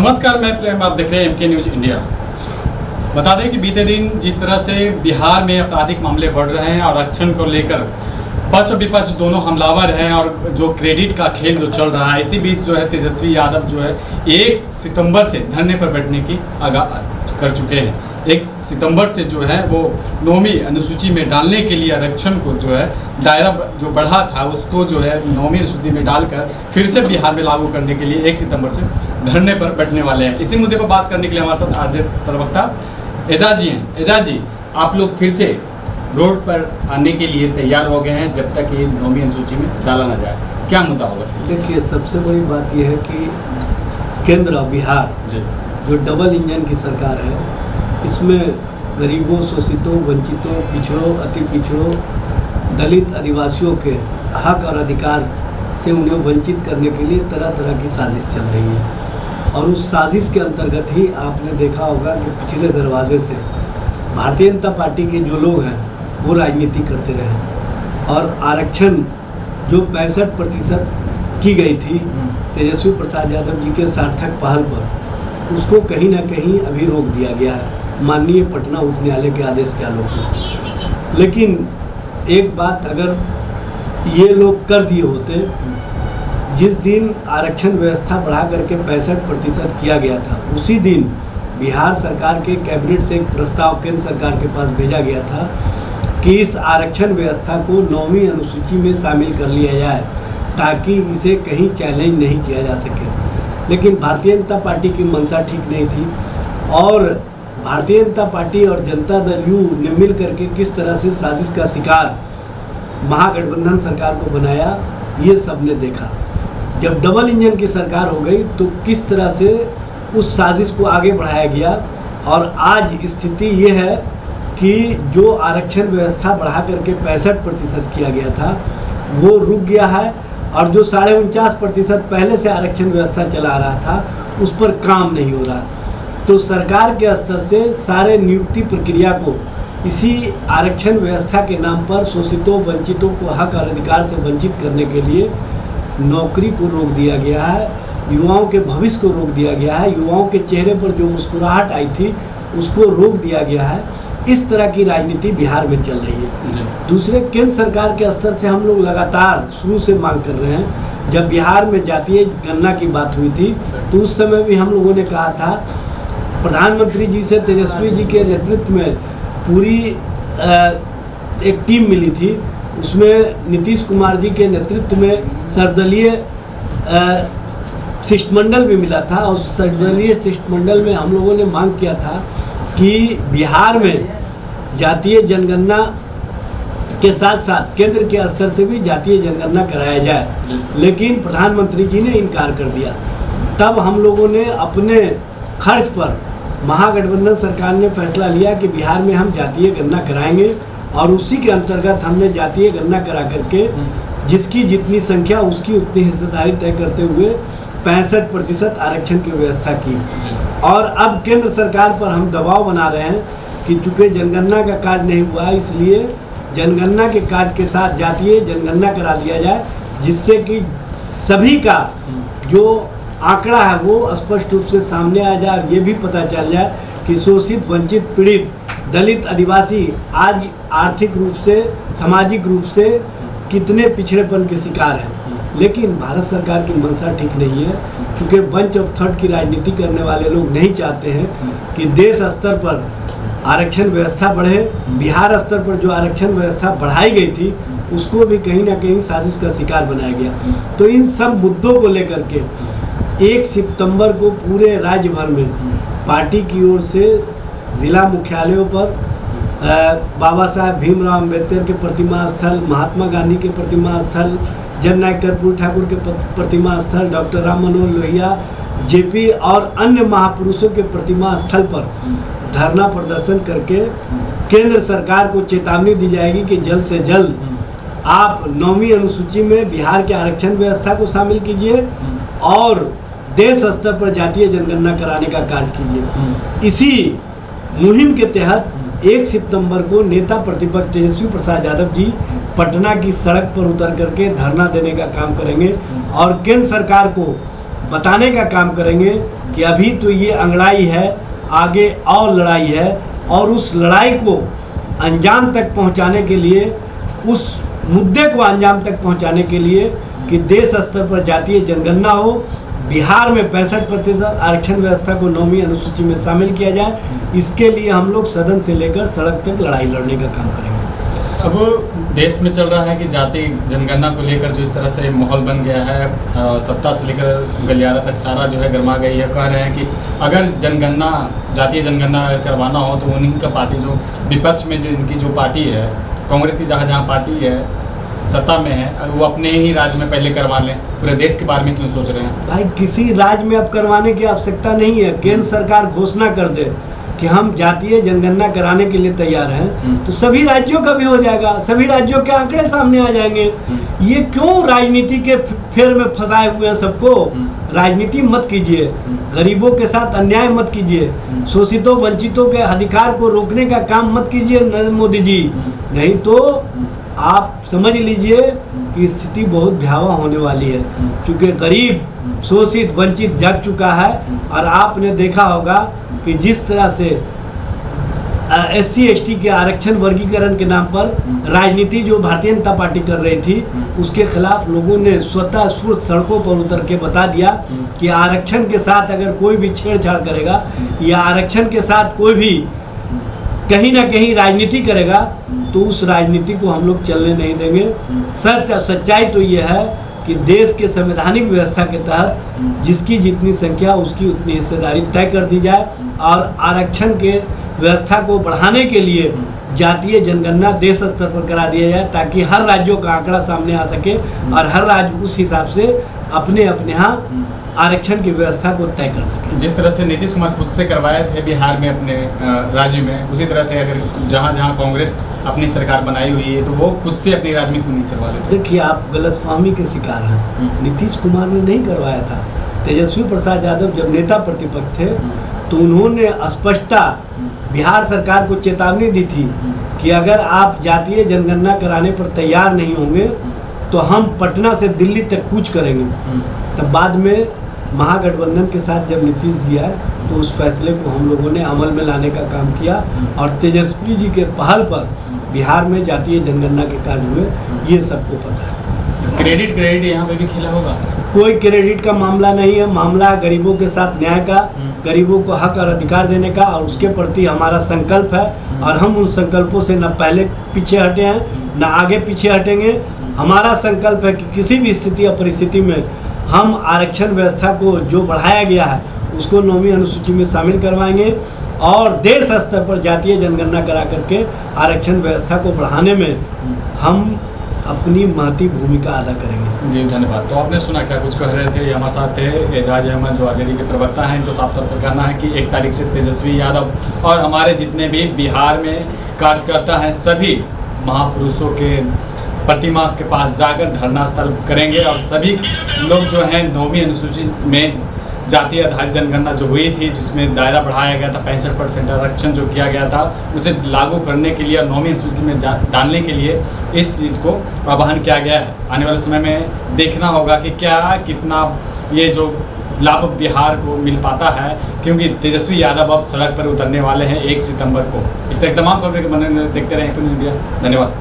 नमस्कार, मैं प्रेम, आप देख रहे हैं एमके न्यूज इंडिया। बता दें कि बीते दिन जिस तरह से बिहार में आपराधिक मामले बढ़ रहे हैं और आरक्षण को लेकर पक्ष और विपक्ष दोनों हमलावर हैं और जो क्रेडिट का खेल जो चल रहा है, इसी बीच जो है तेजस्वी यादव जो है 1 सितंबर से धरने पर बैठने की आगाह कर चुके हैं। 1 सितंबर से जो है वो 9वीं अनुसूची में डालने के लिए आरक्षण को जो है दायरा जो बढ़ा था उसको जो है 9वीं अनुसूची में डालकर फिर से बिहार में लागू करने के लिए 1 सितंबर से धरने पर बैठने वाले हैं। इसी मुद्दे पर बात करने के लिए हमारे साथ आरजे प्रवक्ता एजाज जी हैं। एजाज जी, आप लोग फिर से रोड पर आने के लिए तैयार हो गए हैं जब तक ये 9वीं अनुसूची में डाला ना जाए, क्या मुद्दा होगा? देखिए, सबसे बड़ी बात यह है कि केंद्र और बिहार जो डबल इंजन की सरकार है, इसमें गरीबों, शोषितों, वंचितों, पिछड़ों, अति पिछड़ों, दलित, आदिवासियों के हक और अधिकार से उन्हें वंचित करने के लिए तरह तरह की साजिश चल रही है। और उस साजिश के अंतर्गत ही आपने देखा होगा कि पिछले दरवाजे से भारतीय जनता पार्टी के जो लोग हैं वो राजनीति करते रहे और आरक्षण जो 65% की गई थी तेजस्वी प्रसाद यादव जी के सार्थक पहल पर, उसको कहीं ना कहीं अभी रोक दिया गया है माननीय पटना उच्च न्यायालय के आदेश के आलोक में। लेकिन एक बात अगर ये लोग कर दिए होते, जिस दिन आरक्षण व्यवस्था बढ़ा करके 65% किया गया था, उसी दिन बिहार सरकार के कैबिनेट से एक प्रस्ताव केंद्र सरकार के पास भेजा गया था कि इस आरक्षण व्यवस्था को 9वीं अनुसूची में शामिल कर लिया जाए ताकि इसे कहीं चैलेंज नहीं किया जा सके। लेकिन भारतीय जनता पार्टी की मंशा ठीक नहीं थी और भारतीय जनता पार्टी और जनता दल यू ने मिल करके किस तरह से साजिश का शिकार महागठबंधन सरकार को बनाया, ये सब ने देखा। जब डबल इंजन की सरकार हो गई तो किस तरह से उस साजिश को आगे बढ़ाया गया और आज स्थिति ये है कि जो आरक्षण व्यवस्था बढ़ा करके 65% किया गया था वो रुक गया है और जो 49.5% पहले से आरक्षण व्यवस्था चला रहा था उस पर काम नहीं हो रहा। तो सरकार के स्तर से सारे नियुक्ति प्रक्रिया को इसी आरक्षण व्यवस्था के नाम पर शोषितों, वंचितों को हक और अधिकार से वंचित करने के लिए नौकरी को रोक दिया गया है, युवाओं के भविष्य को रोक दिया गया है, युवाओं के चेहरे पर जो मुस्कुराहट आई थी उसको रोक दिया गया है। इस तरह की राजनीति बिहार में चल रही है। दूसरे केंद्र सरकार के स्तर से हम लोग लगातार शुरू से मांग कर रहे हैं। जब बिहार में जातीय गणना की बात हुई थी तो उस समय भी हम लोगों ने कहा था, प्रधानमंत्री जी से तेजस्वी जी के नेतृत्व में पूरी एक टीम मिली थी, उसमें नीतीश कुमार जी के नेतृत्व में सर्वदलीय शिष्टमंडल भी मिला था और सर्वदलीय शिष्टमंडल में हम लोगों ने मांग किया था कि बिहार में जातीय जनगणना के साथ साथ केंद्र के स्तर से भी जातीय जनगणना कराया जाए, लेकिन प्रधानमंत्री जी ने इनकार कर दिया। तब हम लोगों ने अपने खर्च पर, महागठबंधन सरकार ने फैसला लिया कि बिहार में हम जातीय गणना कराएंगे और उसी के अंतर्गत हमने जातीय गणना करा करके जिसकी जितनी संख्या उसकी उतनी हिस्सेदारी तय करते हुए 65% आरक्षण की व्यवस्था की। और अब केंद्र सरकार पर हम दबाव बना रहे हैं कि चूँकि जनगणना का कार्य नहीं हुआ, इसलिए जनगणना के कार्य के साथ जातीय जनगणना करा दिया जाए, जिससे कि सभी का जो आंकड़ा है वो स्पष्ट रूप से सामने आ जाए और ये भी पता चल जाए कि शोषित, वंचित, पीड़ित, दलित, आदिवासी आज आर्थिक रूप से, सामाजिक रूप से कितने पिछड़ेपन के शिकार हैं। लेकिन भारत सरकार की मंशा ठीक नहीं है, क्योंकि बंच ऑफ थर्ड की राजनीति करने वाले लोग नहीं चाहते हैं कि देश स्तर पर आरक्षण व्यवस्था बढ़े। बिहार स्तर पर जो आरक्षण व्यवस्था बढ़ाई गई थी उसको भी कहीं ना कहीं साजिश का शिकार बनाया गया। तो इन सब मुद्दों को लेकर के 1 सितंबर को पूरे राज्य भर में पार्टी की ओर से जिला मुख्यालयों पर बाबा साहब भीमराव अंबेडकर के प्रतिमा स्थल, महात्मा गांधी के प्रतिमा स्थल, जननायक कर्पूरी ठाकुर के प्रतिमा स्थल, डॉक्टर राम मनोहर लोहिया, जेपी और अन्य महापुरुषों के प्रतिमा स्थल पर धरना प्रदर्शन करके केंद्र सरकार को चेतावनी दी जाएगी कि जल्द से जल्द आप 9वीं अनुसूची में बिहार के आरक्षण व्यवस्था को शामिल कीजिए और देश स्तर पर जातीय जनगणना कराने का कार्य कीजिए। इसी मुहिम के तहत 1 सितंबर को नेता प्रतिपक्ष तेजस्वी प्रसाद यादव जी पटना की सड़क पर उतर करके धरना देने का काम करेंगे और केंद्र सरकार को बताने का काम करेंगे कि अभी तो ये अंगड़ाई है, आगे और लड़ाई है, और उस लड़ाई को अंजाम तक पहुंचाने के लिए, उस मुद्दे को अंजाम तक पहुंचाने के लिए कि देश स्तर पर जातीय जनगणना हो, बिहार में 65% आरक्षण व्यवस्था को 9वीं अनुसूची में शामिल किया जाए, इसके लिए हम लोग सदन से लेकर सड़क तक लड़ाई लड़ने का काम करेंगे। अब देश में चल रहा है कि जातीय जनगणना को लेकर जो इस तरह से माहौल बन गया है, सत्ता से लेकर गलियारा तक सारा जो है गर्मा गई है। कह रहे हैं कि अगर जातीय जनगणना अगर करवाना हो तो उन्हीं का पार्टी, जो विपक्ष में जो इनकी जो पार्टी है, कांग्रेस की जहाँ पार्टी है सत्ता में है, वो अपने ही राज्य में पहले करवा लें। पूरे देश के बारे में क्यों सोच रहे हैं? भाई, किसी राज्य में अब करवाने की आवश्यकता नहीं है। केंद्र सरकार घोषणा कर दे कि हम जातीय जनगणना कराने के लिए तैयार हैं, तो सभी राज्यों का भी हो जाएगा, सभी राज्यों के आंकड़े सामने आ जाएंगे। ये क्यों राजनीति के फेर में फंसाए हुए हैं सबको? राजनीति मत कीजिए, गरीबों के साथ अन्याय मत कीजिए, शोषितों वंचितों के अधिकार को रोकने का काम मत कीजिए नरेंद्र मोदी जी, नहीं तो आप समझ लीजिए कि स्थिति बहुत भयावह होने वाली है। चूँकि गरीब, शोषित, वंचित जग चुका है, और आपने देखा होगा कि जिस तरह से SC ST के आरक्षण वर्गीकरण के नाम पर राजनीति जो भारतीय जनता पार्टी कर रही थी, उसके खिलाफ लोगों ने स्वतः स्फूर्त सड़कों पर उतर के बता दिया कि आरक्षण के साथ अगर कोई भी छेड़छाड़ करेगा या आरक्षण के साथ कोई भी कहीं ना कहीं राजनीति करेगा तो उस राजनीति को हम लोग चलने नहीं देंगे। सच्चाई तो ये है कि देश के संवैधानिक व्यवस्था के तहत जिसकी जितनी संख्या उसकी उतनी हिस्सेदारी तय कर दी जाए, और आरक्षण के व्यवस्था को बढ़ाने के लिए जातीय जनगणना देश स्तर पर करा दिया जाए, ताकि हर राज्यों का आंकड़ा सामने आ सके और हर राज्य उस हिसाब से अपने यहाँ आरक्षण की व्यवस्था को तय कर सके। जिस तरह से नीतीश कुमार खुद से करवाए थे बिहार में अपने राज्य में, उसी तरह से अगर जहाँ कांग्रेस अपनी सरकार बनाई हुई है तो वो खुद से अपने राज्य में क्यों नहीं करवा लेते? देखिए, आप गलतफहमी के शिकार हैं। नीतीश कुमार ने नहीं करवाया था। तेजस्वी प्रसाद यादव जब नेता प्रतिपक्ष थे तो उन्होंने स्पष्टता बिहार सरकार को चेतावनी दी थी कि अगर आप जातीय जनगणना कराने पर तैयार नहीं होंगे तो हम पटना से दिल्ली तक कूच करेंगे। तब बाद में महागठबंधन के साथ जब नीतीश जी आए तो उस फैसले को हम लोगों ने अमल में लाने का काम किया, और तेजस्वी जी के पहल पर बिहार में जातीय जनगणना के कार्य हुए, ये सबको पता है। तो क्रेडिट यहाँ पे भी खेला होगा? कोई क्रेडिट का मामला नहीं है। मामला गरीबों के साथ न्याय का, गरीबों को हक और अधिकार देने का, और उसके प्रति हमारा संकल्प है, और हम उन संकल्पों से न पहले पीछे हटे हैं न आगे पीछे हटेंगे। हमारा संकल्प है कि किसी भी स्थिति या परिस्थिति में हम आरक्षण व्यवस्था को जो बढ़ाया गया है उसको 9वीं अनुसूची में शामिल करवाएंगे, और देश स्तर पर जातीय जनगणना करा करके आरक्षण व्यवस्था को बढ़ाने में हम अपनी महती भूमिका अदा करेंगे। जी, धन्यवाद। तो आपने सुना क्या कुछ कह रहे थे? हमारे साथ थे एजाज अहमद, जो RJD के प्रवक्ता हैं। इनको साफ तौर पर कहना है कि 1 तारीख से तेजस्वी यादव और हमारे जितने भी बिहार में कार्यकर्ता हैं सभी महापुरुषों के प्रतिमा के पास जाकर धरना स्थल करेंगे, और सभी लोग जो हैं 9वीं अनुसूची में जातीय आधारित जनगणना जो हुई थी, जिसमें दायरा बढ़ाया गया था, 65% आरक्षण जो किया गया था, उसे लागू करने के लिए और 9वीं अनुसूची में डालने के लिए इस चीज़ को आह्वान किया गया है। आने वाले समय में देखना होगा कि कितना ये जो लाभ बिहार को मिल पाता है, क्योंकि तेजस्वी यादव अब सड़क पर उतरने वाले हैं 1 सितंबर को। इस तरह तमाम खबरें के बनने देखते रहें इंडिया। धन्यवाद।